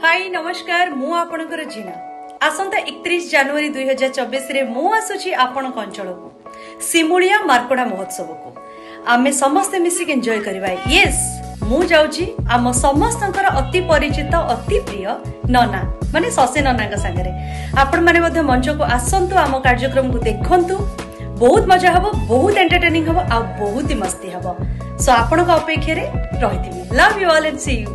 हाय नमस्कार मु आपणकर जीना आसंता 31 जनवरी 2024 रे मु आसुची आपणक अंचल को सिमुलिया मार्कोड़ा महोत्सव को आमे समस्त मिसिक एंजॉय करबा। यस मु जाउची आम समस्तंकर अति परिचित अति प्रिय नना माने ससे नना का संगे आपण माने मध्ये मंच को आसंतु आम कार्यक्रम को देखंतु। बहुत मजा हबो, बहुत एंटरटेनिंग हबो आ बहुत ही मस्ती हबो। सो आपण का अपेक्षा रे रहिथिबी। Love you all and see you.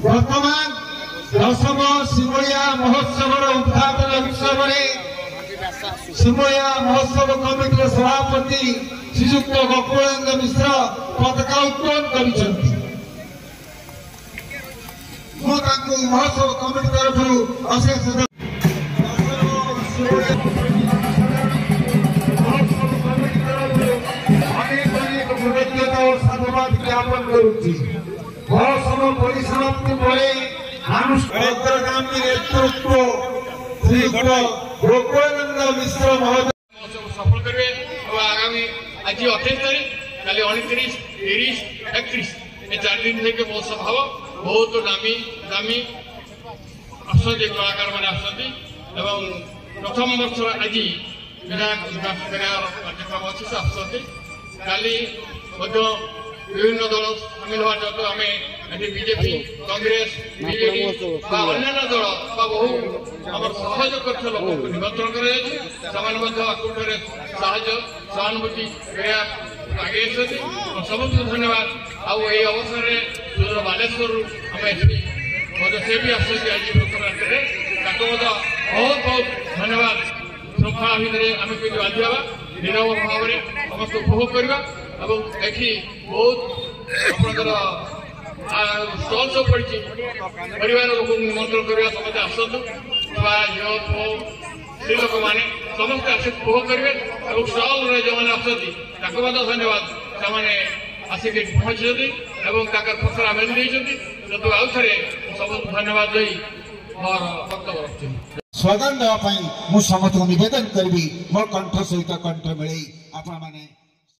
वर्तमान दशम सिमुलिया महोत्सव उद्घाटन उत्सव सिमुलिया महोत्सव कमिटी सभापति श्रीजुक्त गोकुलेन्द्र मिश्र पताका उत्तोलन कर महोत्सव कमिटी तरफ अशेष ज्ञापन करुच्ची महोत्सव परिसमाप्ति अग्रगामी नेतृत्व श्री गोकुलेन्द्र मिश्र महोदय सफल करेंगे। आगामी आज 28 तारीख कल 29, 30, 31 ये 4 दिन थे महोत्सव हम बहुत नामी दामी कलाकार मैंने प्रथम वर्ष आज कार्यक्रम अच्छी से आसती काली विभिन्न दल सामिल हवा जो आम बीजेपी कांग्रेस बीजेडी अन्य दल बहु आम सहयोग कर लोक निमंत्रण कर सहानुभूति आगे सब धन्यवाद। आई अवसर में बालेश्वर आम से भी आसती आज बहुत बहुत धन्यवाद। श्रृंखला भितर आम केमी बांधा निरव भाव में समस्त उपभोग करवा एठी बहुत स्टल सब पड़ी परिवार लोक निमंत्रण करवा समस्त आसतु झील स्त्री लोक मैंने समस्त आस उपभोग करेंगे स्टल जो मैंने आसती धन्यवाद से आसिक पहुंची फसला मेली देती आउ थे सब धन्यवाद दे मोर वक्तव्य रखी स्वागत देवाई मुझे समस्त निवेदन करी मोर कंठ सहित कंठ मिले आपण मैंने